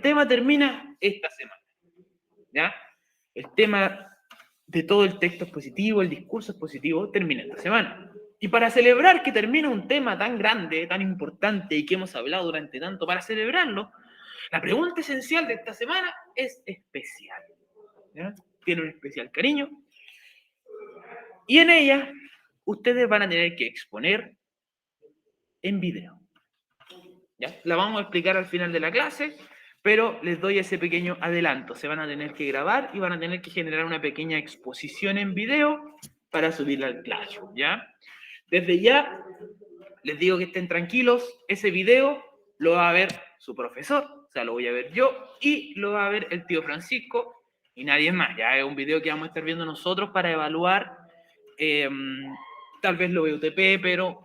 tema termina esta semana, ¿ya? El tema de todo el texto expositivo, el discurso expositivo, termina esta semana. Y para celebrar que termina un tema tan grande, tan importante y que hemos hablado durante tanto, para celebrarlo, la pregunta esencial de esta semana es especial, ¿ya? Tiene un especial cariño. Y en ella, ustedes van a tener que exponer en video, ¿ya? La vamos a explicar al final de la clase, pero les doy ese pequeño adelanto. Se van a tener que grabar y van a tener que generar una pequeña exposición en video para subirla al Classroom, ¿ya? Desde ya, les digo que estén tranquilos. Ese video lo va a ver su profesor, o sea, lo voy a ver yo, y lo va a ver el tío Francisco y nadie más. Ya es un video que vamos a estar viendo nosotros para evaluar, tal vez lo ve UTP, pero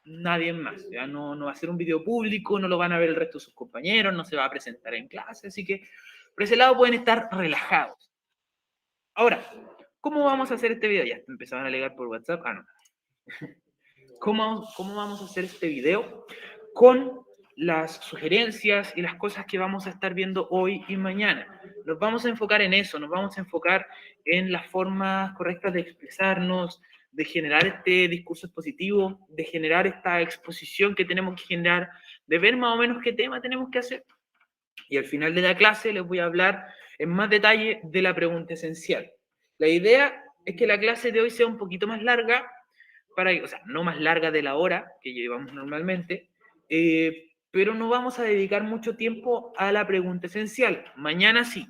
nadie más. Ya no va a ser un video público, no lo van a ver el resto de sus compañeros, no se va a presentar en clase, así que por ese lado pueden estar relajados. Ahora, ¿cómo vamos a hacer este video? Ya empezaban a alegar por WhatsApp. Ah, no. ¿Cómo vamos a hacer este video? Con las sugerencias y las cosas que vamos a estar viendo hoy y mañana. Nos vamos a enfocar en eso, nos vamos a enfocar en las formas correctas de expresarnos, de generar este discurso expositivo, de generar esta exposición que tenemos que generar, de ver más o menos qué tema tenemos que hacer. Y al final de la clase les voy a hablar en más detalle de la pregunta esencial. La idea es que la clase de hoy sea un poquito más larga, o sea, no más larga de la hora que llevamos normalmente, pero no vamos a dedicar mucho tiempo a la pregunta esencial. Mañana sí.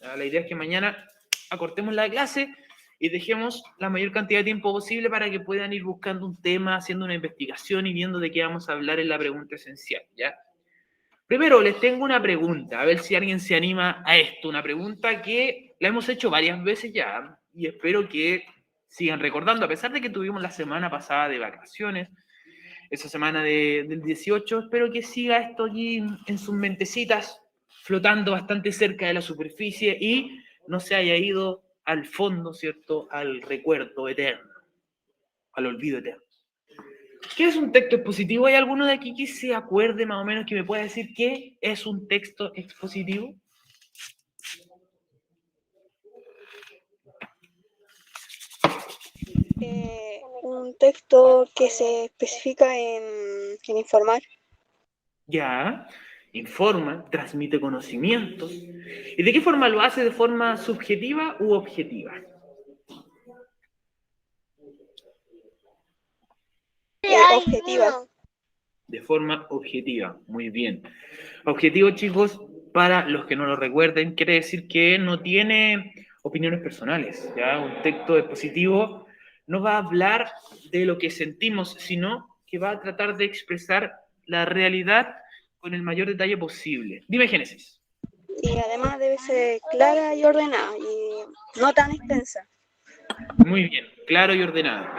La idea es que mañana acortemos la clase y dejemos la mayor cantidad de tiempo posible para que puedan ir buscando un tema, haciendo una investigación y viendo de qué vamos a hablar en la pregunta esencial, ¿ya? Primero, les tengo una pregunta, a ver si alguien se anima a esto. Una pregunta que la hemos hecho varias veces ya y espero que sigan recordando, a pesar de que tuvimos la semana pasada de vacaciones, esa semana del 18, espero que siga esto aquí en sus mentecitas, flotando bastante cerca de la superficie y no se haya ido al fondo, ¿cierto?, al recuerdo eterno, al olvido eterno. ¿Qué es un texto expositivo? ¿Hay alguno de aquí que se acuerde más o menos que me pueda decir qué es un texto expositivo? Un texto que se especifica en informar. Ya, informa, transmite conocimientos. ¿Y de qué forma lo hace? ¿De forma subjetiva u objetiva? Objetiva. De forma objetiva, muy bien. Objetivo, chicos, para los que no lo recuerden, quiere decir que no tiene opiniones personales, ¿ya? Un texto expositivo no va a hablar de lo que sentimos, sino que va a tratar de expresar la realidad con el mayor detalle posible. Dime, Génesis. Y además debe ser clara y ordenada y no tan extensa. Muy bien, claro y ordenado.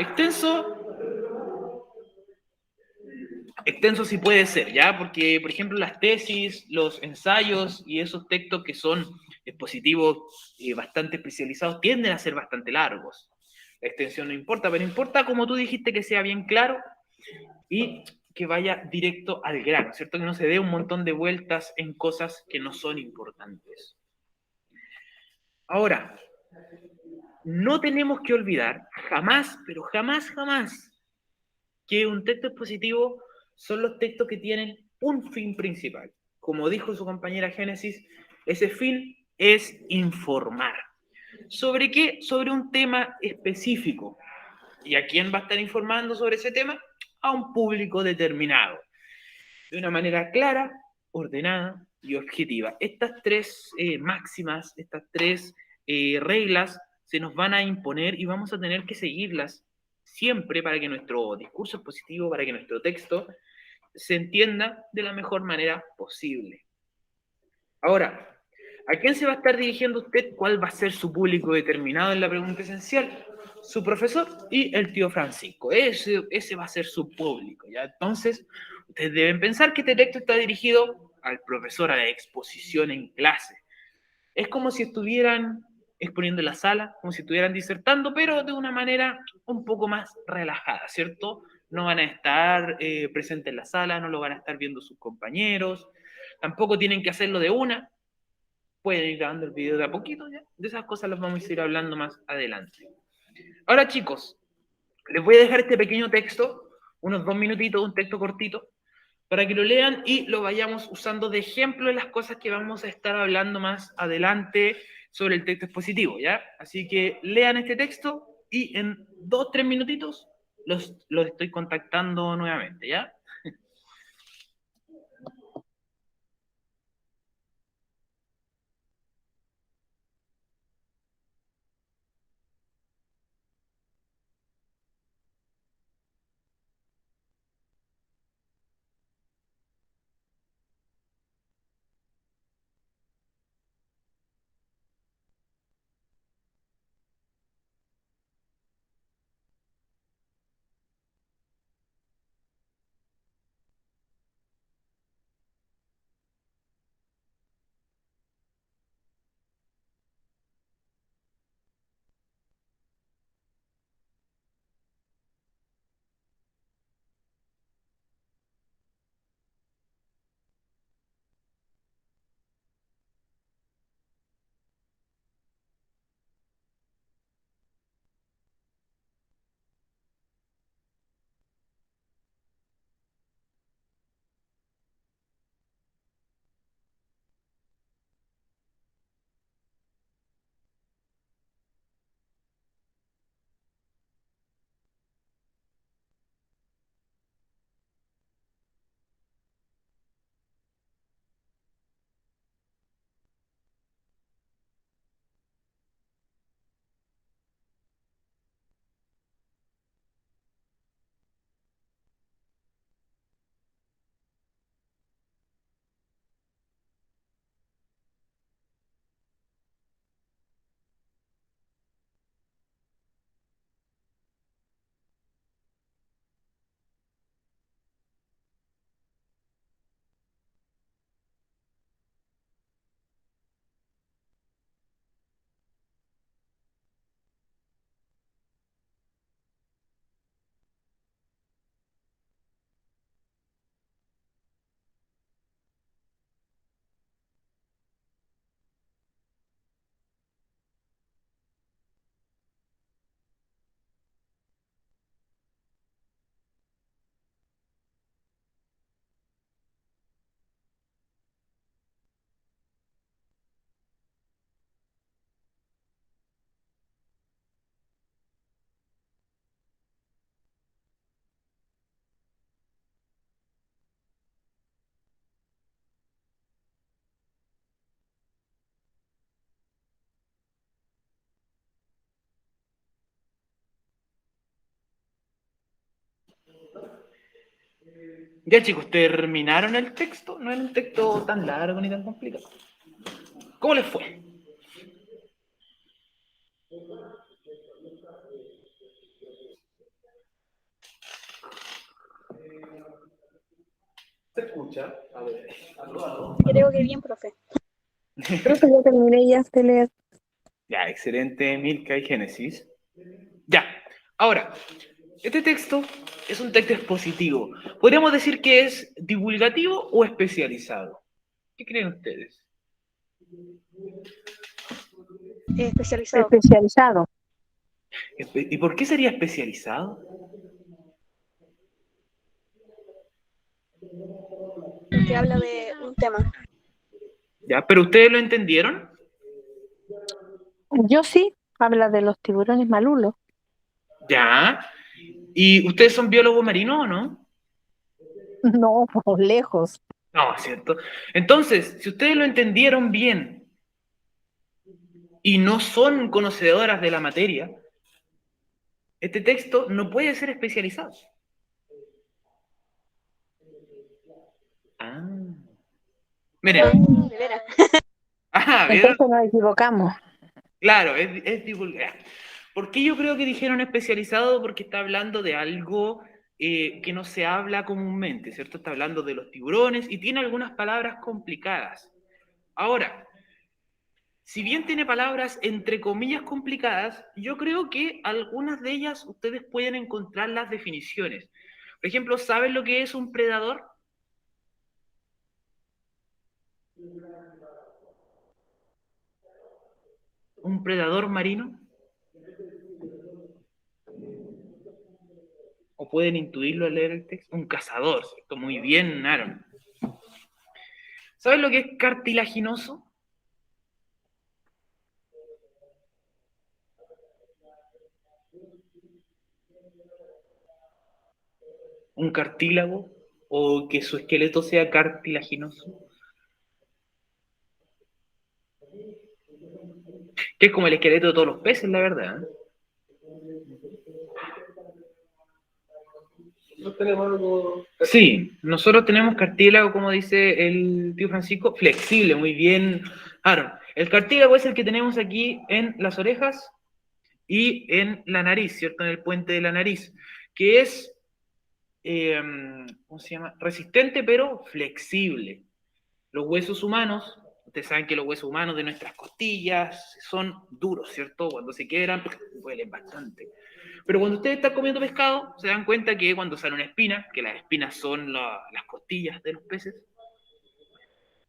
Extenso sí puede ser, ¿ya? Porque, por ejemplo, las tesis, los ensayos y esos textos que son expositivos bastante especializados tienden a ser bastante largos. La extensión no importa, pero importa, como tú dijiste, que sea bien claro y que vaya directo al grano, ¿cierto? Que no se dé un montón de vueltas en cosas que no son importantes. Ahora, no tenemos que olvidar jamás, pero jamás, jamás, que un texto expositivo son los textos que tienen un fin principal. Como dijo su compañera Génesis, ese fin es informar. ¿Sobre qué? Sobre un tema específico. ¿Y a quién va a estar informando sobre ese tema? A un público determinado. De una manera clara, ordenada y objetiva. Estas tres máximas, estas tres reglas se nos van a imponer y vamos a tener que seguirlas siempre para que nuestro discurso expositivo, para que nuestro texto se entienda de la mejor manera posible. Ahora, ¿a quién se va a estar dirigiendo usted? ¿Cuál va a ser su público determinado en la pregunta esencial? Su profesor y el tío Francisco. Ese va a ser su público, ¿ya? Entonces, ustedes deben pensar que este texto está dirigido al profesor, a la exposición en clase. Es como si estuvieran exponiendo en la sala, como si estuvieran disertando, pero de una manera un poco más relajada, ¿cierto? No van a estar presentes en la sala, no lo van a estar viendo sus compañeros, tampoco tienen que hacerlo de una, pueden ir grabando el video de a poquito, ¿ya? De esas cosas las vamos a ir hablando más adelante. Ahora, chicos, les voy a dejar este pequeño texto, unos 2 minutitos, un texto cortito, para que lo lean y lo vayamos usando de ejemplo en las cosas que vamos a estar hablando más adelante sobre el texto expositivo, ¿ya? Así que lean este texto y en 2, 3 minutitos los estoy contactando nuevamente, ¿ya? Ya, chicos, ¿terminaron el texto? No era un texto tan largo ni tan complicado. ¿Cómo les fue? ¿Se escucha? A ver. Creo que bien, profe. Profe, ya terminé ya de leer. Ya, excelente, Milka y Génesis. Ya, ahora, este texto es un texto expositivo. ¿Podríamos decir que es divulgativo o especializado? ¿Qué creen ustedes? Especializado. Especializado. ¿Y por qué sería especializado? Porque habla de un tema. Ya, pero ¿ustedes lo entendieron? Yo sí, habla de los tiburones malulos. Ya. ¿Y ustedes son biólogos marinos o no? No, por lejos. No, ¿cierto? Entonces, si ustedes lo entendieron bien y no son conocedoras de la materia, este texto no puede ser especializado. Ah. Miren. De veras. Ajá, ¿vieron? Entonces nos equivocamos. Claro, es divulgar. ¿Por qué yo creo que dijeron especializado? Porque está hablando de algo que no se habla comúnmente, ¿cierto? Está hablando de los tiburones y tiene algunas palabras complicadas. Ahora, si bien tiene palabras entre comillas complicadas, yo creo que algunas de ellas ustedes pueden encontrar las definiciones. Por ejemplo, ¿saben lo que es un predador? un predador marino? ¿O pueden intuirlo al leer el texto? Un cazador, ¿cierto? Muy bien, Aaron. ¿Sabes lo que es cartilaginoso? Un cartílago o que su esqueleto sea cartilaginoso, que es como el esqueleto de todos los peces, la verdad. No tenemos algo. Sí, nosotros tenemos cartílago, como dice el tío Francisco, flexible, muy bien, Aaron. El cartílago es el que tenemos aquí en las orejas y en la nariz, ¿cierto? En el puente de la nariz, que es, ¿cómo se llama? Resistente, pero flexible. Los huesos humanos, ustedes saben que los huesos humanos de nuestras costillas son duros, ¿cierto? Cuando se quiebran, duelen bastante. Pero cuando ustedes están comiendo pescado, se dan cuenta que cuando sale una espina, que las espinas son las costillas de los peces,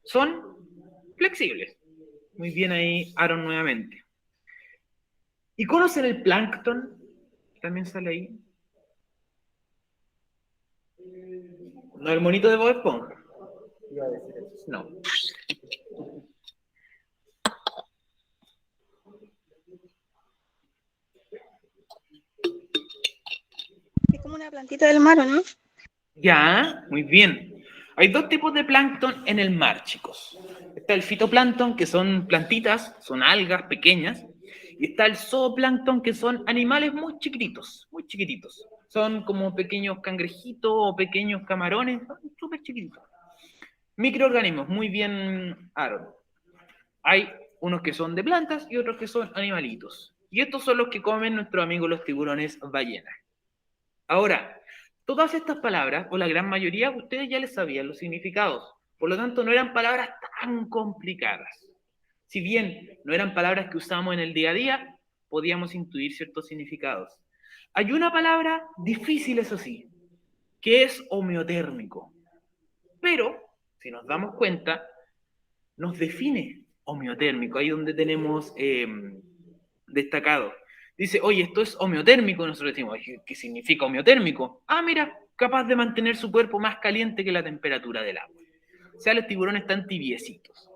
son flexibles. Muy bien ahí, Aaron, nuevamente. ¿Y conocen el plancton? También sale ahí. ¿No el monito de Bob Esponja? No. Es como una plantita del mar, ¿o no? Ya, muy bien. Hay dos tipos de plancton en el mar, chicos. Está el fitoplancton, que son plantitas, son algas pequeñas, y está el zooplancton, que son animales muy chiquititos, muy chiquititos. Son como pequeños cangrejitos o pequeños camarones, son súper chiquititos. Microorganismos, muy bien, Aaron. Hay unos que son de plantas y otros que son animalitos. Y estos son los que comen nuestros amigos los tiburones ballenas. Ahora, todas estas palabras, o la gran mayoría, ustedes ya les sabían los significados. Por lo tanto, no eran palabras tan complicadas. Si bien no eran palabras que usamos en el día a día, podíamos intuir ciertos significados. Hay una palabra difícil, eso sí, que es homeotérmico. Pero, si nos damos cuenta, nos define homeotérmico, ahí donde tenemos destacado. Dice, oye, esto es homeotérmico, nosotros decimos, ¿qué significa homeotérmico? Ah, mira, capaz de mantener su cuerpo más caliente que la temperatura del agua. O sea, los tiburones están tibiecitos.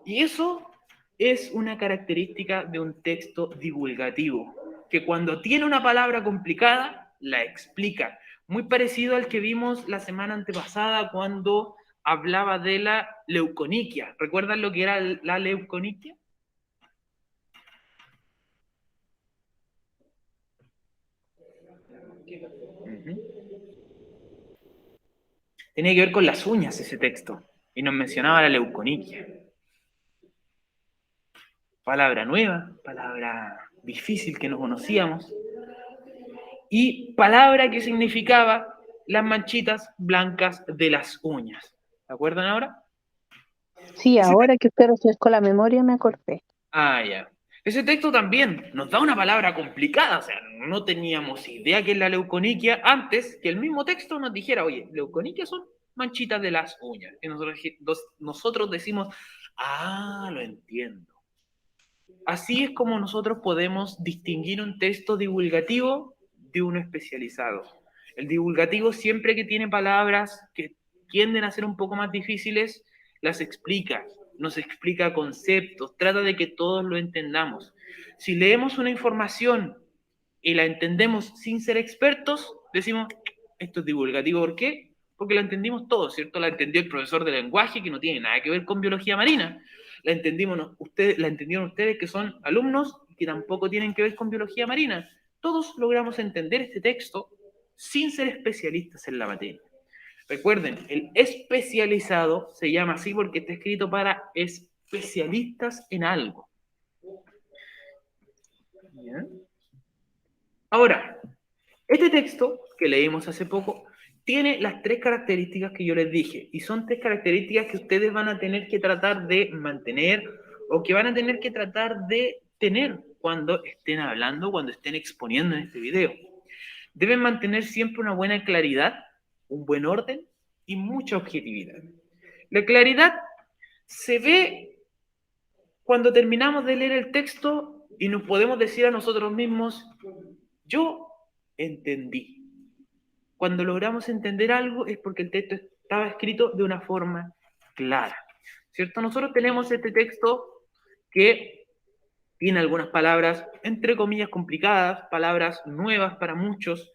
Y eso es una característica de un texto divulgativo, que cuando tiene una palabra complicada, la explica. Muy parecido al que vimos la semana antepasada cuando hablaba de la leuconiquia. ¿Recuerdan lo que era la leuconiquia? Tenía que ver con las uñas ese texto, y nos mencionaba la leuconiquia. Palabra nueva, palabra difícil que no conocíamos, y palabra que significaba las manchitas blancas de las uñas. ¿Se acuerdan ahora? Sí, ahora que usted refrescó la memoria me acordé. Ah, ya. Ese texto también nos da una palabra complicada, o sea, no teníamos idea que es la leuconiquia antes que el mismo texto nos dijera, oye, leuconiquia son manchitas de las uñas. Y nosotros decimos, ah, lo entiendo. Así es como nosotros podemos distinguir un texto divulgativo de uno especializado. El divulgativo, siempre que tiene palabras que tienden a ser un poco más difíciles, las explica, nos explica conceptos, trata de que todos lo entendamos. Si leemos una información y la entendemos sin ser expertos, decimos, esto es divulgativo. ¿Por qué? Porque la entendimos todos, ¿cierto? La entendió el profesor de lenguaje, que no tiene nada que ver con biología marina. La entendieron ustedes que son alumnos que tampoco tienen que ver con biología marina. Todos logramos entender este texto sin ser especialistas en la materia. Recuerden, el especializado se llama así porque está escrito para especialistas en algo. ¿Bien? Ahora, este texto que leímos hace poco tiene las tres características que yo les dije, y son tres características que ustedes van a tener que tratar de mantener o que van a tener que tratar de tener cuando estén hablando, cuando estén exponiendo en este video. Deben mantener siempre una buena claridad, un buen orden y mucha objetividad. La claridad se ve cuando terminamos de leer el texto y nos podemos decir a nosotros mismos, yo entendí. Cuando logramos entender algo es porque el texto estaba escrito de una forma clara, ¿cierto? Nosotros tenemos este texto que tiene algunas palabras, entre comillas, complicadas, palabras nuevas para muchos,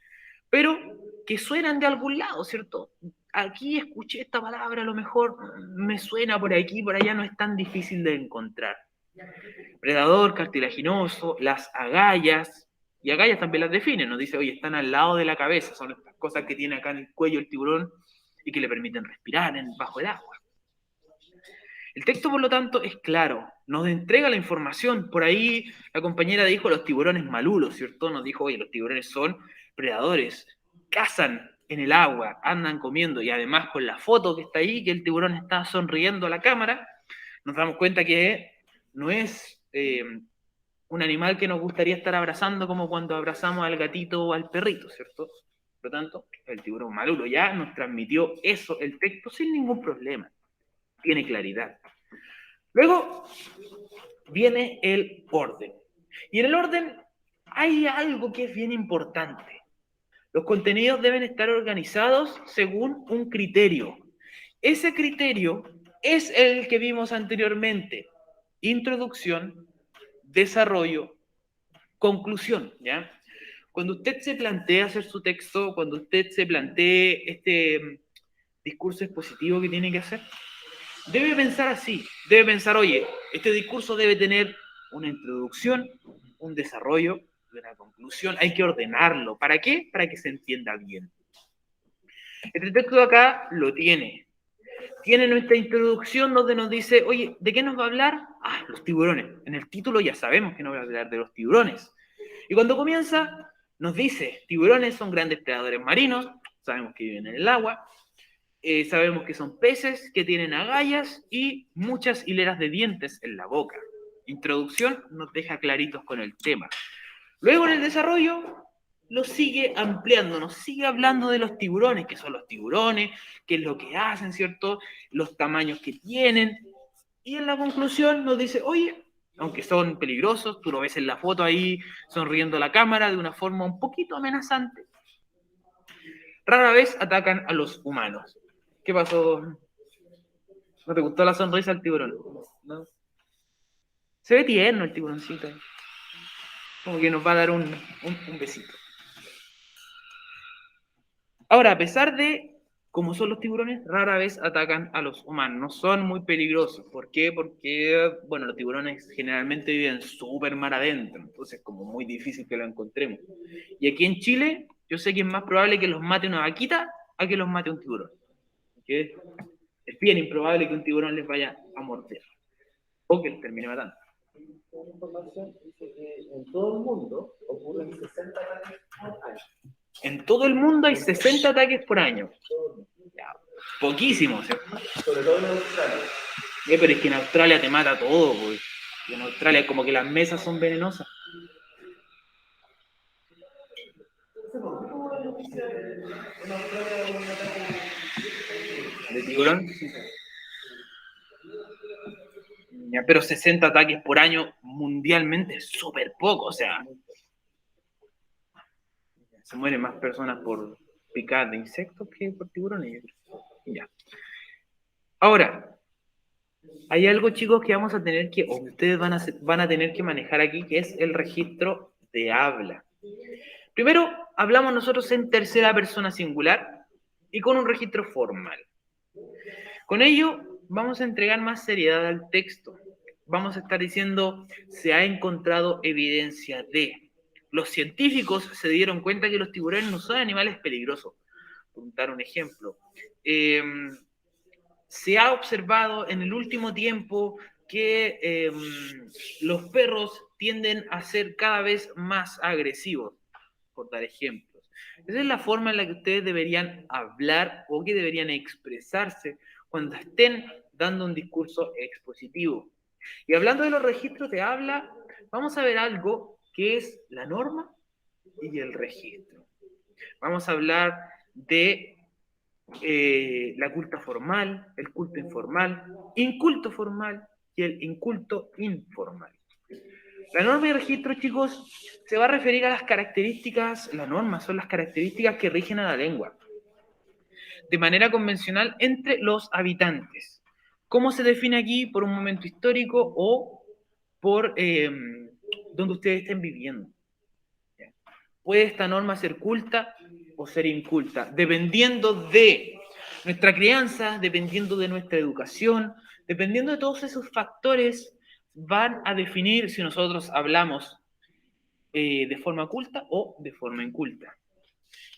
pero que suenan de algún lado, ¿cierto? Aquí escuché esta palabra, a lo mejor me suena por aquí, por allá, no es tan difícil de encontrar. Predador, cartilaginoso, las agallas, y agallas también las definen, nos dice, oye, están al lado de la cabeza, son estas cosas que tiene acá en el cuello el tiburón y que le permiten respirar bajo el agua. El texto, por lo tanto, es claro, nos entrega la información. Por ahí la compañera dijo los tiburones malulos, ¿cierto? Nos dijo, oye, los tiburones son predadores, cazan en el agua, andan comiendo, y además con la foto que está ahí, que el tiburón está sonriendo a la cámara, nos damos cuenta que no es un animal que nos gustaría estar abrazando como cuando abrazamos al gatito o al perrito, ¿cierto? Por lo tanto, el tiburón malulo ya nos transmitió eso, el texto, sin ningún problema. Tiene claridad. Luego viene el orden. Y en el orden hay algo que es bien importante. Los contenidos deben estar organizados según un criterio. Ese criterio es el que vimos anteriormente. Introducción, desarrollo, conclusión, ¿ya? Cuando usted se plantea hacer su texto, cuando usted se plantee este discurso expositivo que tiene que hacer, debe pensar así, debe pensar, oye, este discurso debe tener una introducción, un desarrollo, una conclusión, hay que ordenarlo. ¿Para qué? Para que se entienda bien. Este texto de acá lo tiene. Tiene nuestra introducción donde nos dice, oye, ¿de qué nos va a hablar? Ah, los tiburones. En el título ya sabemos que nos va a hablar de los tiburones. Y cuando comienza, nos dice, tiburones son grandes predadores marinos, sabemos que viven en el agua, sabemos que son peces que tienen agallas y muchas hileras de dientes en la boca. Introducción nos deja claritos con el tema. Luego en el desarrollo lo sigue ampliando, nos sigue hablando de los tiburones, qué son los tiburones, qué es lo que hacen, ¿cierto? Los tamaños que tienen. Y en la conclusión nos dice, oye, aunque son peligrosos, tú lo ves en la foto ahí sonriendo a la cámara de una forma un poquito amenazante, rara vez atacan a los humanos. ¿Qué pasó? ¿No te gustó la sonrisa del tiburón? ¿No? Se ve tierno el tiburoncito. Como que nos va a dar un besito. Ahora, a pesar de cómo son los tiburones, rara vez atacan a los humanos. No son muy peligrosos. ¿Por qué? Porque, bueno, los tiburones generalmente viven súper mar adentro. Entonces, como muy difícil que lo encontremos. Y aquí en Chile, yo sé que es más probable que los mate una vaquita a que los mate un tiburón. ¿Okay? Es bien improbable que un tiburón les vaya a morder o que les termine matando. La información dice que en todo el mundo ocurren 60 ataques por año. En todo el mundo hay 60 ataques por año. Ya, poquísimo, ¿cierto? Sobre todo en Australia. Pero es que en Australia te mata todo, pues. Y en Australia como que las mesas son venenosas. ¿De tiburón? Ya, pero 60 ataques por año mundialmente es súper poco, o sea, se mueren más personas por picar de insectos que por tiburones. Ya. Ahora, hay algo, chicos, que vamos a tener que, o ustedes van a tener que manejar aquí, que es el registro de habla. Primero, hablamos nosotros en tercera persona singular y con un registro formal. Con ello, vamos a entregar más seriedad al texto. Vamos a estar diciendo, se ha encontrado evidencia de. Los científicos se dieron cuenta que los tiburones no son animales peligrosos. Por dar un ejemplo. Se ha observado en el último tiempo que los perros tienden a ser cada vez más agresivos, por dar ejemplos. Esa es la forma en la que ustedes deberían hablar o que deberían expresarse cuando estén dando un discurso expositivo. Y hablando de los registros de habla, vamos a ver algo que es la norma y el registro. Vamos a hablar de la culta formal, el culto informal, inculto formal y el inculto informal. La norma y registro, chicos, se va a referir a las características, las normas son las características que rigen a la lengua, de manera convencional entre los habitantes. ¿Cómo se define aquí? Por un momento histórico o por donde ustedes estén viviendo. Puede esta norma ser culta o ser inculta, dependiendo de nuestra crianza, dependiendo de nuestra educación, dependiendo de todos esos factores, van a definir si nosotros hablamos de forma culta o de forma inculta.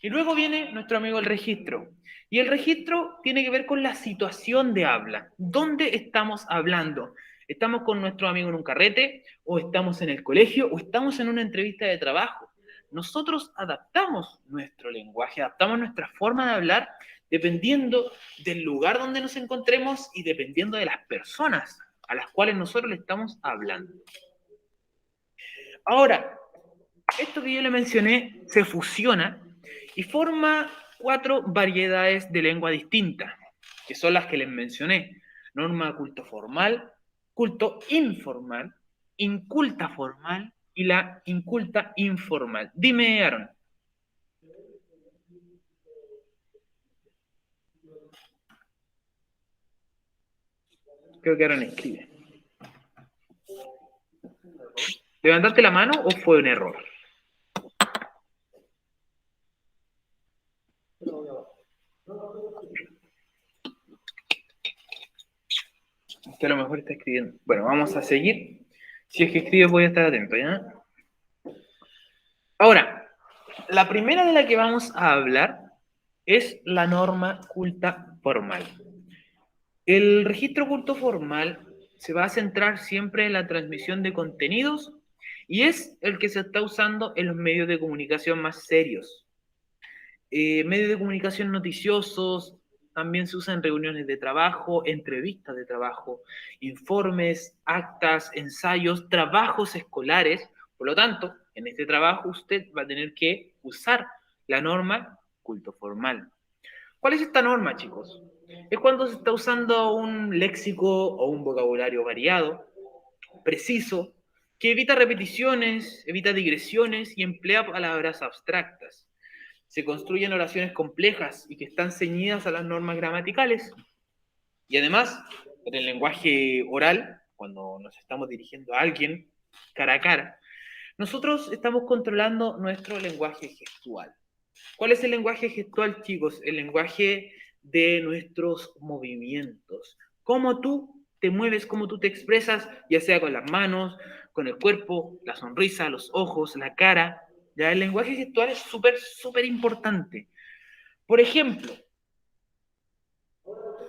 Y luego viene nuestro amigo el registro. Y el registro tiene que ver con la situación de habla. ¿Dónde estamos hablando? ¿Estamos con nuestro amigo en un carrete? ¿O estamos en el colegio? ¿O estamos en una entrevista de trabajo? Nosotros adaptamos nuestro lenguaje, adaptamos nuestra forma de hablar dependiendo del lugar donde nos encontremos y dependiendo de las personas a las cuales nosotros le estamos hablando. Ahora, esto que yo le mencioné se fusiona y forma 4 variedades de lengua distintas, que son las que les mencioné. Norma culto formal, culto informal, inculta formal y la inculta informal. Dime, Aaron. Creo que Aaron escribe. ¿Levantaste la mano o fue un error? Usted a lo mejor está escribiendo. Bueno, vamos a seguir. Si es que escribe, voy a estar atento, ¿ya? Ahora, la primera de la que vamos a hablar es la norma culta formal. El registro culto formal se va a centrar siempre en la transmisión de contenidos y es el que se está usando en los medios de comunicación más serios. Medios de comunicación noticiosos, también se usan en reuniones de trabajo, entrevistas de trabajo, informes, actas, ensayos, trabajos escolares. Por lo tanto, en este trabajo usted va a tener que usar la norma culto formal. ¿Cuál es esta norma, chicos? Es cuando se está usando un léxico o un vocabulario variado, preciso, que evita repeticiones, evita digresiones y emplea palabras abstractas. Se construyen oraciones complejas y que están ceñidas a las normas gramaticales. Y además, en el lenguaje oral, cuando nos estamos dirigiendo a alguien cara a cara, nosotros estamos controlando nuestro lenguaje gestual. ¿Cuál es el lenguaje gestual, chicos? El lenguaje de nuestros movimientos. Cómo tú te mueves, cómo tú te expresas, ya sea con las manos, con el cuerpo, la sonrisa, los ojos, la cara. Ya el lenguaje gestual es súper importante. Por ejemplo,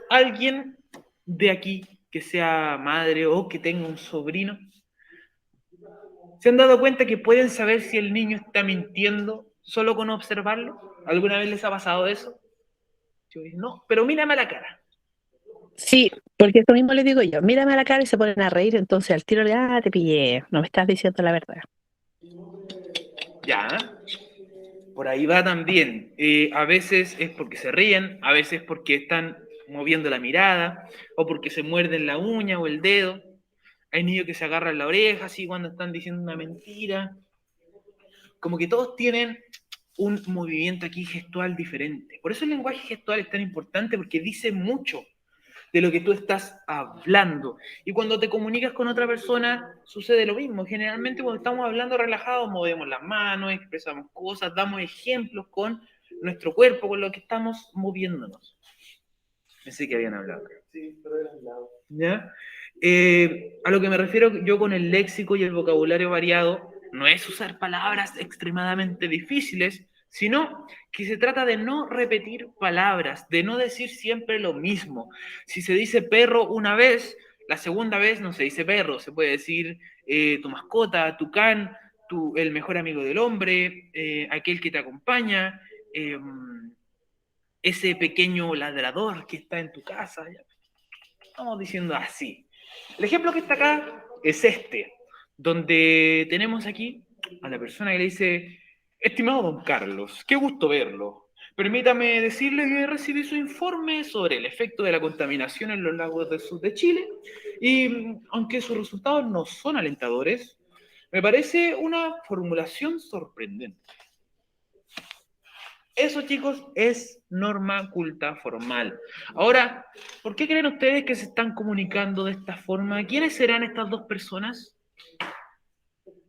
alguien de aquí que sea madre o que tenga un sobrino, ¿se han dado cuenta que pueden saber si el niño está mintiendo solo con observarlo? ¿Alguna vez les ha pasado eso? Yo digo, no, pero mírame a la cara. Sí, porque eso mismo le digo yo. Mírame a la cara y se ponen a reír, entonces al tiro te pillé. No me estás diciendo la verdad. Ya, por ahí va también. A veces es porque se ríen, a veces porque están moviendo la mirada, o porque se muerden la uña o el dedo. Hay niños que se agarran la oreja así cuando están diciendo una mentira. Como que todos tienen un movimiento aquí gestual diferente. Por eso el lenguaje gestual es tan importante, porque dice mucho de lo que tú estás hablando. Y cuando te comunicas con otra persona, sucede lo mismo. Generalmente cuando estamos hablando relajados, movemos las manos, expresamos cosas, damos ejemplos con nuestro cuerpo, con lo que estamos moviéndonos. Pensé que habían hablado. Sí, pero era al lado. ¿Ya? A lo que me refiero yo con el léxico y el vocabulario variado, no es usar palabras extremadamente difíciles, sino que se trata de no repetir palabras, de no decir siempre lo mismo. Si se dice perro una vez, la segunda vez no se dice perro, se puede decir tu mascota, tu can, el mejor amigo del hombre, aquel que te acompaña, ese pequeño ladrador que está en tu casa. ¿Ya? Estamos diciendo así. El ejemplo que está acá es este, donde tenemos aquí a la persona que le dice: estimado don Carlos, qué gusto verlo. Permítame decirle que recibí su informe sobre el efecto de la contaminación en los lagos del sur de Chile y aunque sus resultados no son alentadores, me parece una formulación sorprendente. Eso, chicos, es norma culta formal. Ahora, ¿por qué creen ustedes que se están comunicando de esta forma? ¿Quiénes serán estas dos personas?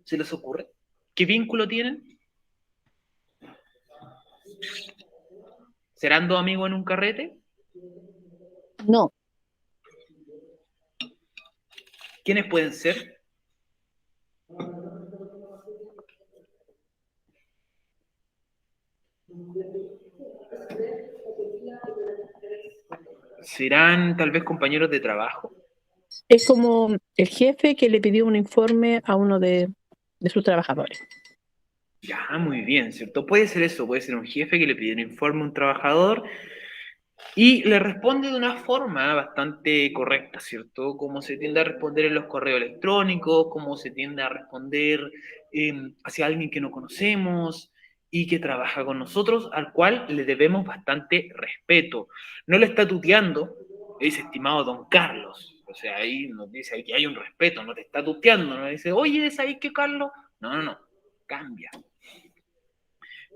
¿Se les ocurre? ¿Qué vínculo tienen? ¿Serán dos amigos en un carrete? No, ¿Quiénes pueden ser? ¿Serán tal vez compañeros de trabajo? es como el jefe que le pidió un informe a uno de sus trabajadores. Ya, muy bien, ¿cierto? Puede ser eso, puede ser un jefe que le pide un informe a un trabajador y le responde de una forma bastante correcta, ¿cierto? Como se tiende a responder en los correos electrónicos, como se tiende a responder hacia alguien que no conocemos y que trabaja con nosotros, al cual le debemos bastante respeto. No le está tuteando, le dice, estimado don Carlos. O sea, ahí nos dice que hay un respeto, no te está tuteando, no le dice, oye, ¿es ahí que Carlos? No, no, no, cambia.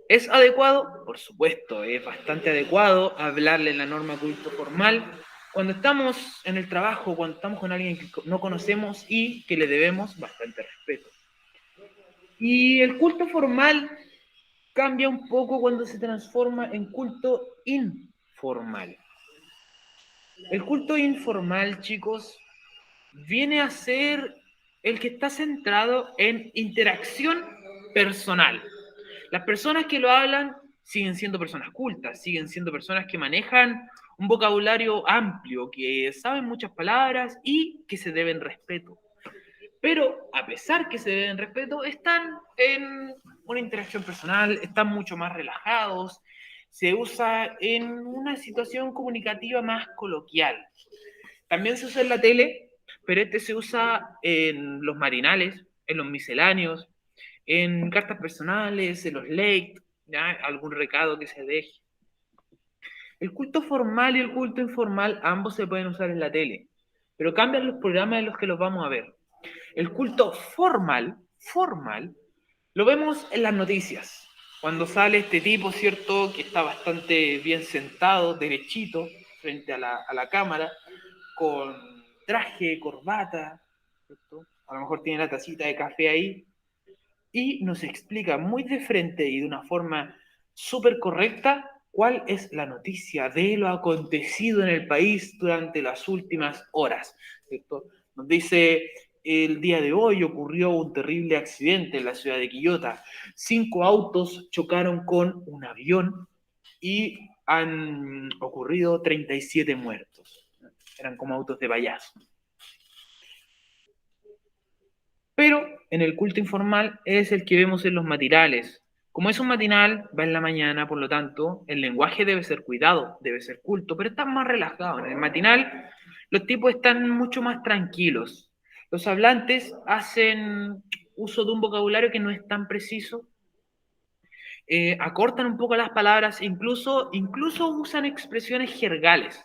¿Es adecuado? Por supuesto, es bastante adecuado hablarle en la norma culto formal cuando estamos en el trabajo, cuando estamos con alguien que no conocemos y que le debemos bastante respeto. Y el culto formal cambia un poco cuando se transforma en culto informal. El culto informal, chicos, viene a ser el que está centrado en interacción personal. Las personas que lo hablan siguen siendo personas cultas, siguen siendo personas que manejan un vocabulario amplio, que saben muchas palabras y que se deben respeto. Pero a pesar que se deben respeto, están en una interacción personal, están mucho más relajados, se usa en una situación comunicativa más coloquial. También se usa en la tele, pero este se usa en los matinales, en los misceláneos, en cartas personales, en los late, ¿ya? Algún recado que se deje. El culto formal y el culto informal ambos se pueden usar en la tele, pero cambian los programas en los que los vamos a ver. El culto formal, lo vemos en las noticias. Cuando sale este tipo, ¿cierto? Que está bastante bien sentado, derechito, frente a la cámara, con traje, corbata, ¿cierto? A lo mejor tiene la tacita de café ahí, y nos explica muy de frente y de una forma súper correcta cuál es la noticia de lo acontecido en el país durante las últimas horas, ¿cierto? Nos dice, el día de hoy ocurrió un terrible accidente en la ciudad de Quillota. 5 autos chocaron con un avión y han ocurrido 37 muertos. Eran como autos de payaso. Pero en el culto informal es el que vemos en los matinales. Como es un matinal, va en la mañana, por lo tanto, el lenguaje debe ser cuidado, debe ser culto, pero están más relajados. En el matinal, los tipos están mucho más tranquilos. Los hablantes hacen uso de un vocabulario que no es tan preciso, acortan un poco las palabras, incluso usan expresiones jergales.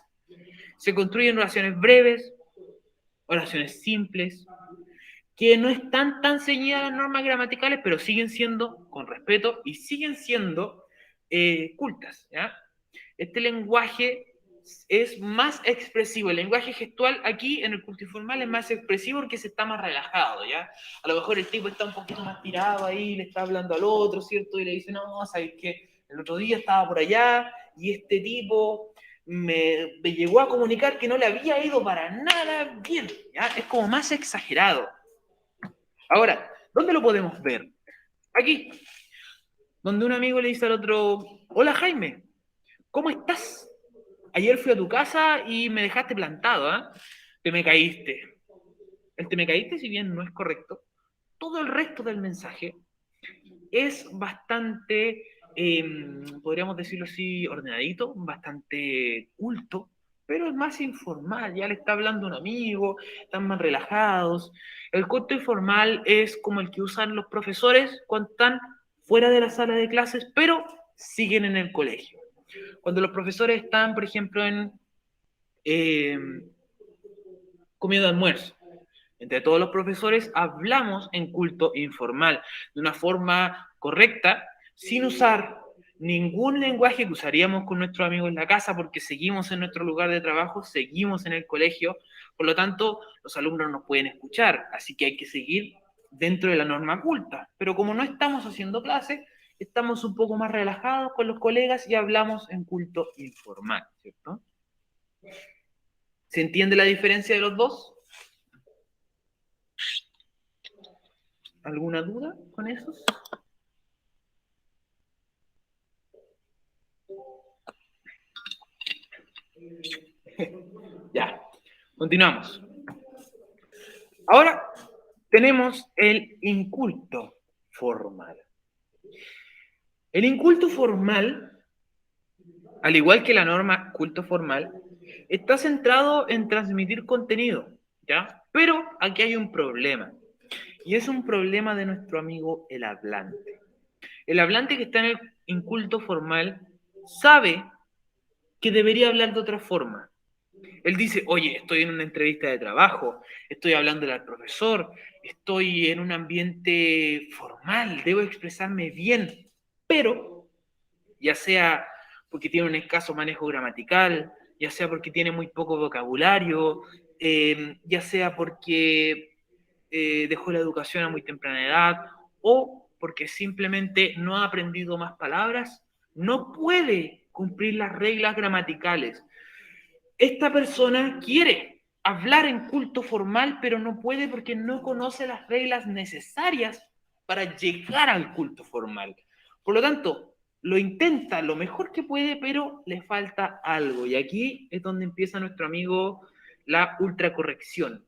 Se construyen oraciones breves, oraciones simples, que no están tan ceñidas a las normas gramaticales, pero siguen siendo con respeto y siguen siendo cultas, ¿ya? Este lenguaje es más expresivo. El lenguaje gestual aquí en el culto informal es más expresivo porque se está más relajado, ¿ya? A lo mejor el tipo está un poquito más tirado ahí, le está hablando al otro, ¿cierto? Y le dice, no, ¿sabes qué? El otro día estaba por allá y este tipo me llegó a comunicar que no le había ido para nada bien, ¿ya? Es como más exagerado. Ahora, ¿dónde lo podemos ver? Aquí, donde un amigo le dice al otro, hola Jaime, ¿cómo estás? Ayer fui a tu casa y me dejaste plantado, ¿eh? Te me caíste. El te me caíste, si bien no es correcto, todo el resto del mensaje es bastante, podríamos decirlo así, ordenadito, bastante culto, pero es más informal, ya le está hablando un amigo, están más relajados. El culto informal es como el que usan los profesores cuando están fuera de la sala de clases, pero siguen en el colegio. Cuando los profesores están, por ejemplo, en comida de almuerzo. Entre todos los profesores hablamos en culto informal, de una forma correcta, sin usar ningún lenguaje que usaríamos con nuestros amigos en la casa, porque seguimos en nuestro lugar de trabajo, seguimos en el colegio, por lo tanto, los alumnos nos pueden escuchar, así que hay que seguir dentro de la norma culta. Pero como no estamos haciendo clase, estamos un poco más relajados con los colegas y hablamos en culto informal, ¿cierto? ¿Se entiende la diferencia de los dos? ¿Alguna duda con esos? Ya, continuamos. Ahora tenemos el inculto formal. El inculto formal, al igual que la norma culto formal, está centrado en transmitir contenido, ¿ya? Pero aquí hay un problema, y es un problema de nuestro amigo el hablante. El hablante que está en el inculto formal sabe que debería hablar de otra forma. Él dice, oye, estoy en una entrevista de trabajo, estoy hablándole al profesor, estoy en un ambiente formal, debo expresarme bien, pero ya sea porque tiene un escaso manejo gramatical, ya sea porque tiene muy poco vocabulario, ya sea porque dejó la educación a muy temprana edad o porque simplemente no ha aprendido más palabras, no puede cumplir las reglas gramaticales. Esta persona quiere hablar en culto formal, pero no puede porque no conoce las reglas necesarias para llegar al culto formal. Por lo tanto, lo intenta lo mejor que puede, pero le falta algo. Y aquí es donde empieza nuestro amigo la ultracorrección.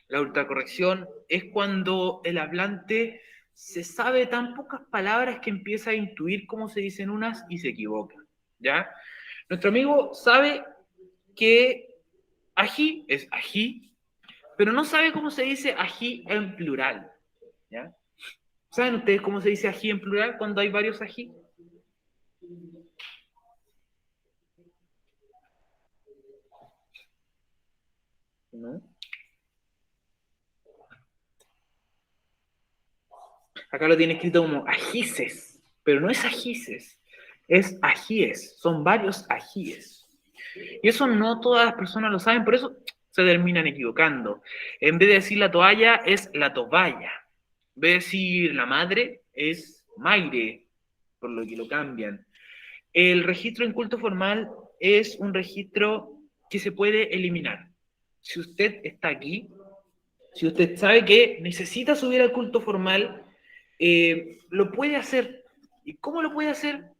La ultracorrección es cuando el hablante se sabe tan pocas palabras que empieza a intuir cómo se dicen unas y se equivoca, ¿ya? Nuestro amigo sabe que ají es ají, pero no sabe cómo se dice ají en plural, ¿ya? ¿Saben ustedes cómo se dice ají en plural cuando hay varios ají? ¿No? Acá lo tiene escrito como ajíes, pero no es ajíes, es ajíes, son varios ajíes. Y eso no todas las personas lo saben, por eso se terminan equivocando. En vez de decir la toalla, es la toballa. En vez de decir la madre, es maire, por lo que lo cambian. El registro en culto formal es un registro que se puede eliminar. Si usted está aquí, si usted sabe que necesita subir al culto formal, lo puede hacer. ¿Y cómo lo puede hacer?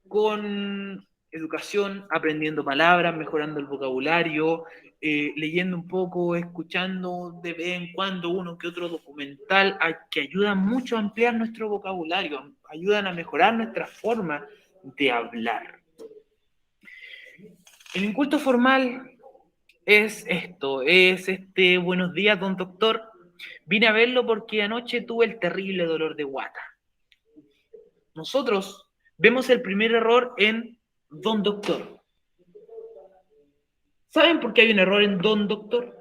Con educación, aprendiendo palabras, mejorando el vocabulario, leyendo un poco, escuchando de vez en cuando uno que otro documental, que ayudan mucho a ampliar nuestro vocabulario, ayudan a mejorar nuestra forma de hablar. El inculto formal es esto, es este, buenos días, don doctor. Vine a verlo porque anoche tuve el terrible dolor de guata. Nosotros vemos el primer error en don doctor. ¿Saben por qué hay un error en don doctor?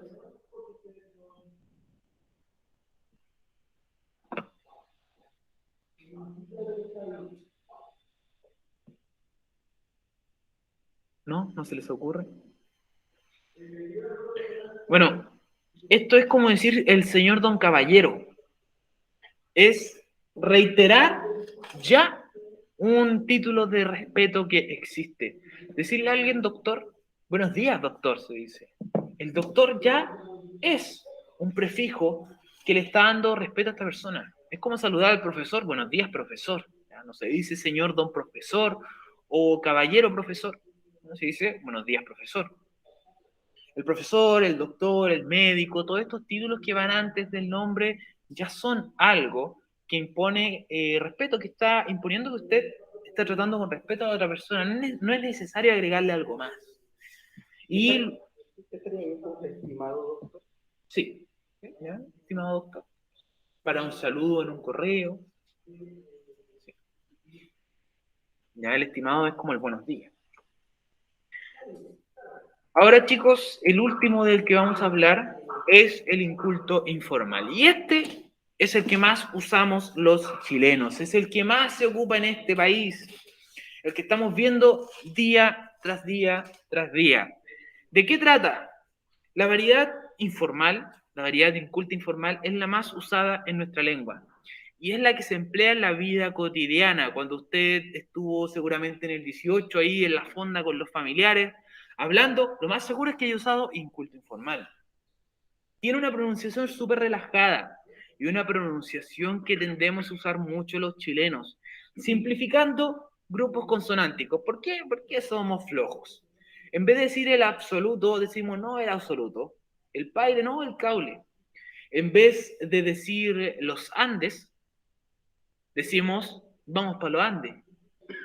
¿No? ¿No se les ocurre? Bueno, esto es como decir el señor don caballero. Es reiterar ya un título de respeto que existe. Decirle a alguien doctor, buenos días doctor, se dice. El doctor ya es un prefijo que le está dando respeto a esta persona. Es como saludar al profesor, buenos días profesor. Ya no se dice señor don profesor o caballero profesor. No se dice buenos días profesor. El profesor, el doctor, el médico, todos estos títulos que van antes del nombre ya son algo que impone respeto, que está imponiendo que usted está tratando con respeto a otra persona. No es necesario agregarle algo más. Y estimado doctor. sí, ¿ya? Estimado doctor, para un saludo en un correo. Sí. Ya el estimado es como el buenos días. Ahora, chicos, el último del que vamos a hablar es el inculto informal. Y este es el que más usamos los chilenos, es el que más se ocupa en este país, el que estamos viendo día tras día tras día. ¿De qué trata? La variedad informal, la variedad inculta informal, es la más usada en nuestra lengua. Y es la que se emplea en la vida cotidiana, cuando usted estuvo seguramente en el 18 ahí en la fonda con los familiares, hablando, lo más seguro es que haya usado inculto informal. Tiene una pronunciación súper relajada y una pronunciación que tendemos a usar mucho los chilenos, simplificando grupos consonánticos. ¿Por qué? Porque somos flojos. En vez de decir el absoluto, decimos no el absoluto. El paire, no el caule. En vez de decir los Andes, decimos vamos para los Andes.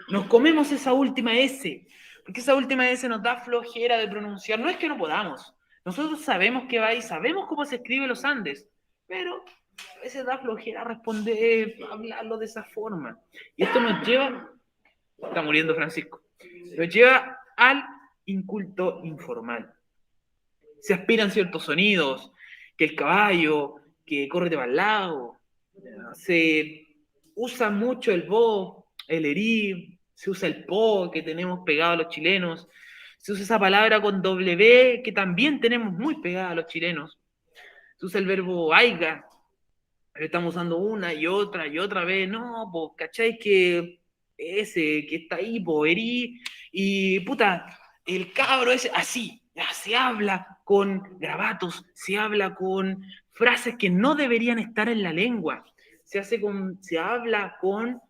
Nos comemos esa última S, porque esa última S nos da flojera de pronunciar. No es que no podamos. Nosotros sabemos que va y sabemos cómo se escribe los Andes, pero a veces da flojera responder, hablarlo de esa forma. Y esto nos lleva, está muriendo Francisco, nos lleva al inculto informal. Se aspiran ciertos sonidos, que el caballo, que corre de al lado, se usa mucho el bo, el erí, se usa el po, que tenemos pegado a los chilenos, se usa esa palabra con W, que también tenemos muy pegada a los chilenos, se usa el verbo aiga, pero estamos usando una y otra vez, no, pues, ¿cachai? Que ese que está ahí, po, erí, y puta, el cabro ese, así, ya, se habla con grabatos, se habla con frases que no deberían estar en la lengua, se habla con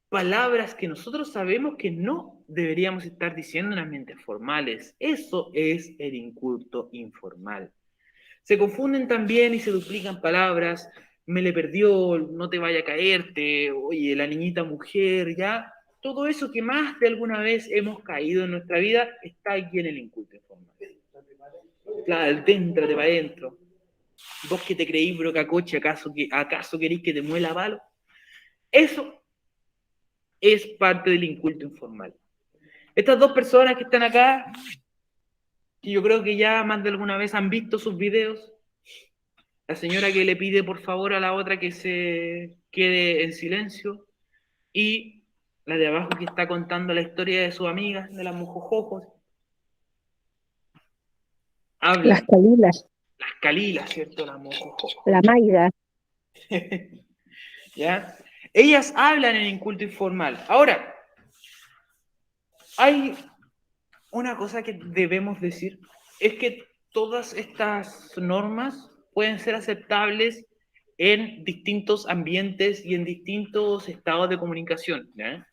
palabras que nosotros sabemos que no deberíamos estar diciendo en ambientes formales. Eso es el inculto informal. Se confunden también y se duplican palabras. Me le perdió, no te vaya a caerte, oye, la niñita mujer, ya. Todo eso que más de alguna vez hemos caído en nuestra vida está aquí en el inculto informal. Claro, el téntrate para adentro. Vos que te creís brocacoche, ¿acaso queréis que te muela palo? Eso es parte del inculto informal. Estas dos personas que están acá, que yo creo que ya más de alguna vez han visto sus videos, la señora que le pide por favor a la otra que se quede en silencio, y la de abajo que está contando la historia de su amiga, de las mojojojos, hablan. Las calilas, Las calilas, ¿cierto? Las mojojojos. la Mayra. ¿Ya? Ellas hablan en inculto informal. Ahora, hay una cosa que debemos decir, es que todas estas normas pueden ser aceptables en distintos ambientes y en distintos estados de comunicación, ¿ya?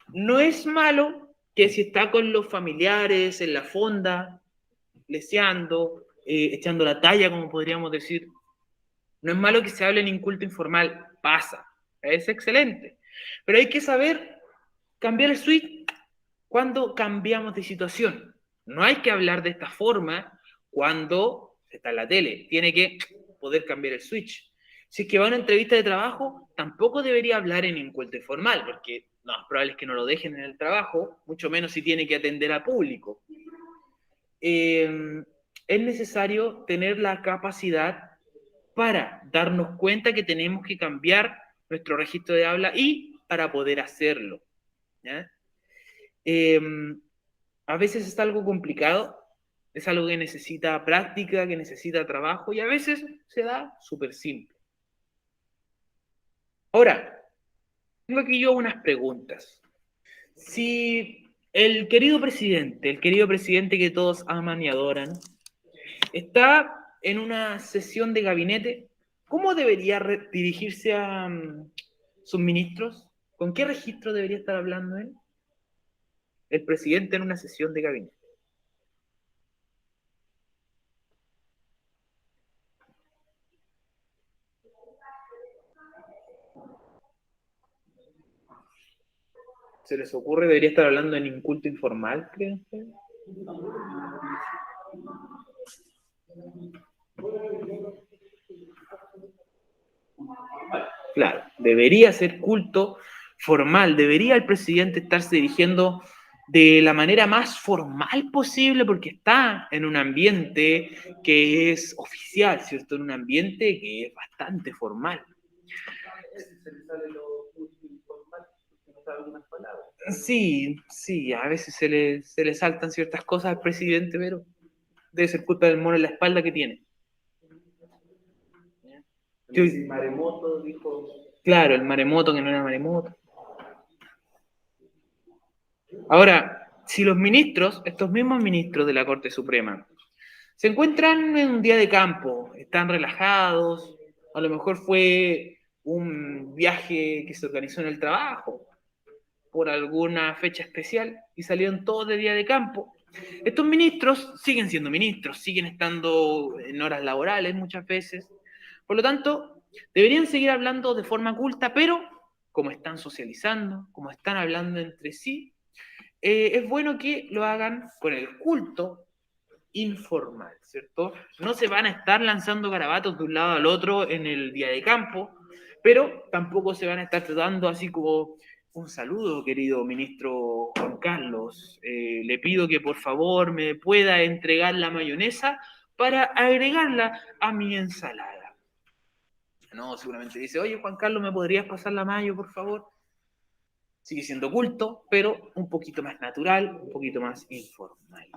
No es malo que si está con los familiares, en la fonda, leseando, echando la talla, como podríamos decir, no es malo que se hable en inculto informal, pasa, es excelente. Pero hay que saber cambiar el switch cuando cambiamos de situación. No hay que hablar de esta forma cuando se está en la tele. Tiene que poder cambiar el switch. Si es que va a una entrevista de trabajo, tampoco debería hablar en inculto informal, porque lo más probable es que no lo dejen en el trabajo, mucho menos si tiene que atender a público. Es necesario tener la capacidad para darnos cuenta que tenemos que cambiar nuestro registro de habla y para poder hacerlo, ¿ya? A veces es algo complicado, es algo que necesita práctica, que necesita trabajo, y a veces se da súper simple. Ahora, tengo aquí yo unas preguntas. Si el querido presidente que todos aman y adoran, está en una sesión de gabinete, ¿cómo debería dirigirse a sus ministros? ¿Con qué registro debería estar hablando él? El presidente en una sesión de gabinete. ¿Se les ocurre? ¿Debería estar hablando en inculto informal, creen ustedes? Claro, debería ser culto formal. ¿Debería el presidente estarse dirigiendo de la manera más formal posible? Porque está en un ambiente que es oficial, ¿cierto? En un ambiente que es bastante formal. Se le sale lo informal, porque no sabe algunas palabras. Sí, sí, a veces se le saltan ciertas cosas al presidente, pero debe ser culpa del mono en la espalda que tiene. El maremoto dijo. Claro, el maremoto que no era maremoto. Ahora, si los ministros, estos mismos ministros de la Corte Suprema, se encuentran en un día de campo, están relajados, a lo mejor fue un viaje que se organizó en el trabajo por alguna fecha especial y salieron todos de día de campo. Estos ministros siguen siendo ministros, siguen estando en horas laborales muchas veces. Por lo tanto, deberían seguir hablando de forma culta, pero como están socializando, como están hablando entre sí, es bueno que lo hagan con el culto informal, ¿cierto? No se van a estar lanzando garabatos de un lado al otro en el día de campo, pero tampoco se van a estar tratando así como un saludo, querido ministro Juan Carlos. Le pido que por favor me pueda entregar la mayonesa para agregarla a mi ensalada. No, seguramente dice, oye Juan Carlos, ¿me podrías pasar la mayo, por favor? Sigue siendo culto, pero un poquito más natural, un poquito más informal.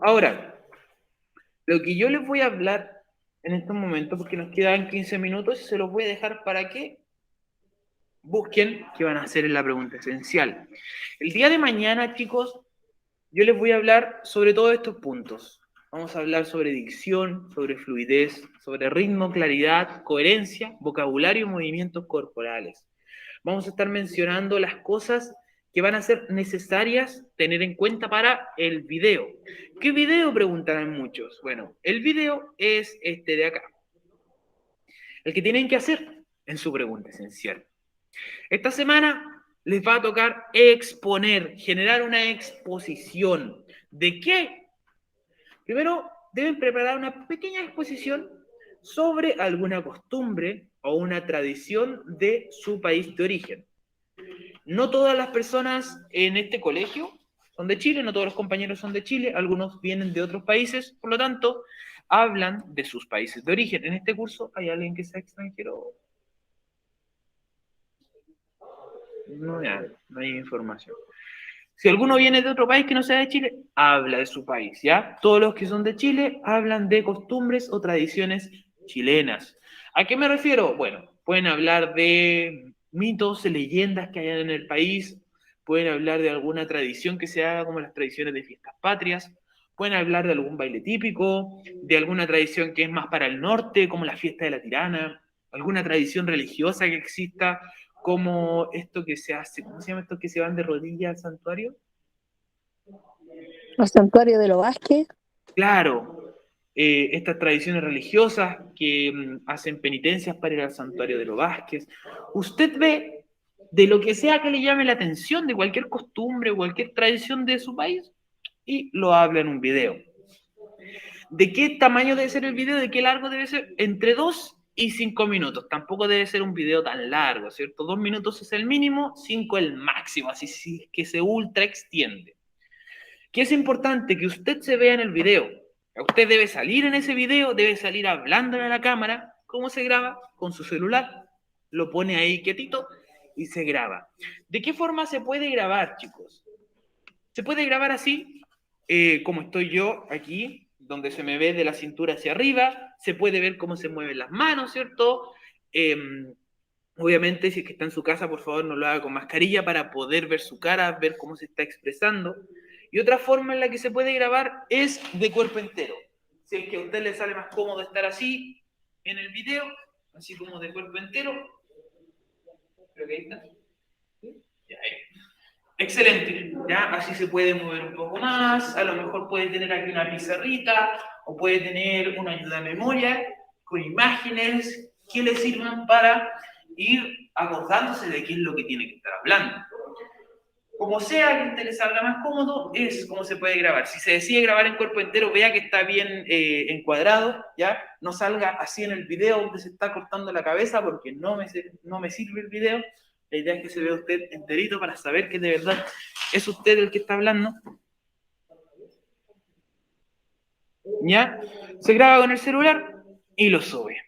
Ahora, lo que yo les voy a hablar en estos momentos, porque nos quedan 15 minutos, y se los voy a dejar para que busquen qué van a hacer en la pregunta esencial. El día de mañana, chicos, yo les voy a hablar sobre todos estos puntos. Vamos a hablar sobre dicción, sobre fluidez, sobre ritmo, claridad, coherencia, vocabulario y movimientos corporales. Vamos a estar mencionando las cosas que van a ser necesarias tener en cuenta para el video. ¿Qué video? Preguntarán muchos. Bueno, el video es este de acá. El que tienen que hacer en su pregunta esencial. Esta semana les va a tocar exponer, generar una exposición. ¿De qué? Primero, deben preparar una pequeña exposición sobre alguna costumbre o una tradición de su país de origen. No todas las personas en este colegio son de Chile, no todos los compañeros son de Chile, algunos vienen de otros países, por lo tanto, hablan de sus países de origen. En este curso, ¿hay alguien que sea extranjero? No, ya, no hay información. Si alguno viene de otro país que no sea de Chile, habla de su país, ¿ya? Todos los que son de Chile hablan de costumbres o tradiciones chilenas. ¿A qué me refiero? Bueno, pueden hablar de mitos, leyendas que hay en el país, pueden hablar de alguna tradición que se haga como las tradiciones de fiestas patrias, pueden hablar de algún baile típico, de alguna tradición que es más para el norte, como la fiesta de la tirana, alguna tradición religiosa que exista, como esto que se hace, ¿cómo se llama esto que se van de rodillas al santuario? Los santuarios de los Vázquez. Claro, estas tradiciones religiosas que hacen penitencias para ir al santuario de los Vázquez. Usted ve de lo que sea que le llame la atención, de cualquier costumbre o cualquier tradición de su país, y lo habla en un video. ¿De qué tamaño debe ser el video? ¿De qué largo debe ser? Entre 2 y 5 minutos. Tampoco debe ser un video tan largo, ¿cierto? 2 minutos es el mínimo, 5 el máximo, así que se ultra extiende. ¿Qué es importante? Que usted se vea en el video. Usted debe salir en ese video, debe salir hablándole a la cámara. ¿Cómo se graba? Con su celular. Lo pone ahí quietito y se graba. ¿De qué forma se puede grabar, chicos? Se puede grabar así, como estoy yo aquí, donde se me ve de la cintura hacia arriba, se puede ver cómo se mueven las manos, ¿cierto? Obviamente, si es que está en su casa, por favor, no lo haga con mascarilla para poder ver su cara, ver cómo se está expresando. Y otra forma en la que se puede grabar es de cuerpo entero. Si es que a usted le sale más cómodo estar así en el video, así como de cuerpo entero. Creo que ahí está. ¿Sí? Ya, ahí. Excelente, ¿ya? Así se puede mover un poco más, a lo mejor puede tener aquí una pizarrita o puede tener una ayuda de memoria con imágenes que le sirvan para ir acordándose de qué es lo que tiene que estar hablando. Como sea que a usted le salga más cómodo, es como se puede grabar. Si se decide grabar en cuerpo entero, vea que está bien encuadrado, ¿ya? No salga así en el video donde se está cortando la cabeza, porque no me sirve el video. La idea es que se vea usted enterito para saber que de verdad es usted el que está hablando. ¿Ya? Se graba con el celular y lo sube.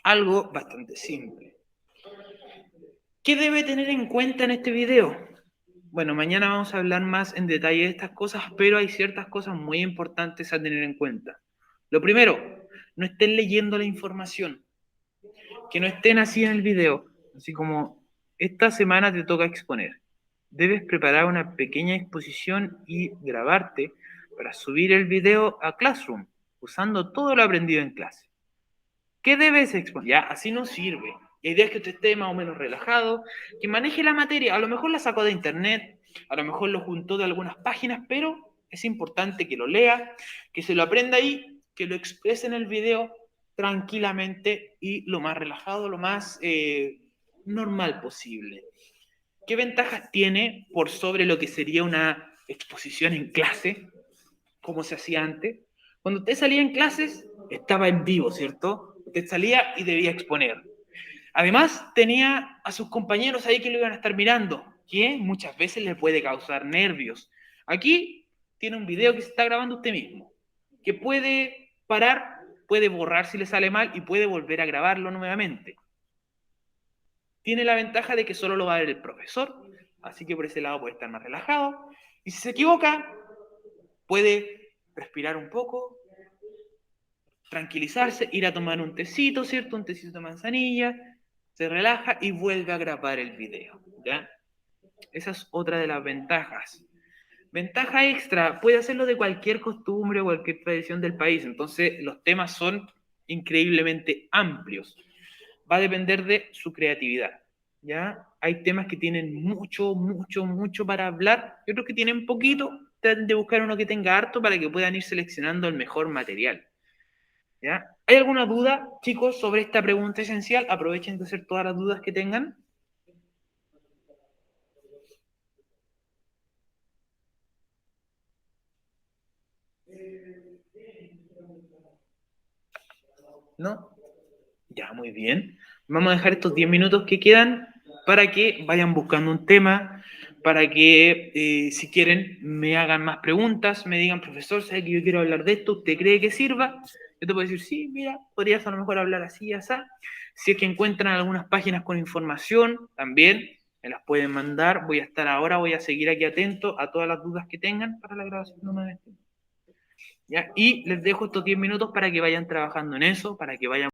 Algo bastante simple. ¿Qué debe tener en cuenta en este video? Bueno, mañana vamos a hablar más en detalle de estas cosas, pero hay ciertas cosas muy importantes a tener en cuenta. Lo primero, no estén leyendo la información. Que no estén así en el video, así como esta semana te toca exponer. Debes preparar una pequeña exposición y grabarte para subir el video a Classroom, usando todo lo aprendido en clase. ¿Qué debes exponer? Ya, así no sirve. La idea es que usted esté más o menos relajado, que maneje la materia. A lo mejor la sacó de internet, a lo mejor lo juntó de algunas páginas, pero es importante que lo lea, que se lo aprenda ahí, que lo exprese en el video tranquilamente y lo más relajado, lo más normal posible. ¿Qué ventajas tiene por sobre lo que sería una exposición en clase, como se hacía antes? Cuando usted salía en clases, estaba en vivo, ¿cierto? Usted salía y debía exponer. Además, tenía a sus compañeros ahí que lo iban a estar mirando, que muchas veces le puede causar nervios. Aquí tiene un video que se está grabando usted mismo, que puede parar, puede borrar si le sale mal y puede volver a grabarlo nuevamente. Tiene la ventaja de que solo lo va a ver el profesor, así que por ese lado puede estar más relajado. Y si se equivoca, puede respirar un poco, tranquilizarse, ir a tomar un tecito, ¿cierto? Un tecito de manzanilla, se relaja y vuelve a grabar el video, ¿ya? Esa es otra de las ventajas. Ventaja extra, puede hacerlo de cualquier costumbre o cualquier tradición del país, entonces los temas son increíblemente amplios. Va a depender de su creatividad, ¿ya? Hay temas que tienen mucho para hablar, y otros que tienen poquito, traten de buscar uno que tenga harto para que puedan ir seleccionando el mejor material, ¿ya? ¿Hay alguna duda, chicos, sobre esta pregunta esencial? Aprovechen de hacer todas las dudas que tengan. ¿No? Ya, muy bien. Vamos a dejar estos 10 minutos que quedan para que vayan buscando un tema, para que si quieren me hagan más preguntas, me digan, profesor, ¿sabe que yo quiero hablar de esto? ¿Usted cree que sirva? Yo te puedo decir, sí, mira, podrías a lo mejor hablar así, así. Si es que encuentran algunas páginas con información, también me las pueden mandar. Voy a seguir aquí atento a todas las dudas que tengan para la grabación de una vez. ¿Ya? Y les dejo estos 10 minutos para que vayan trabajando en eso, para que vayan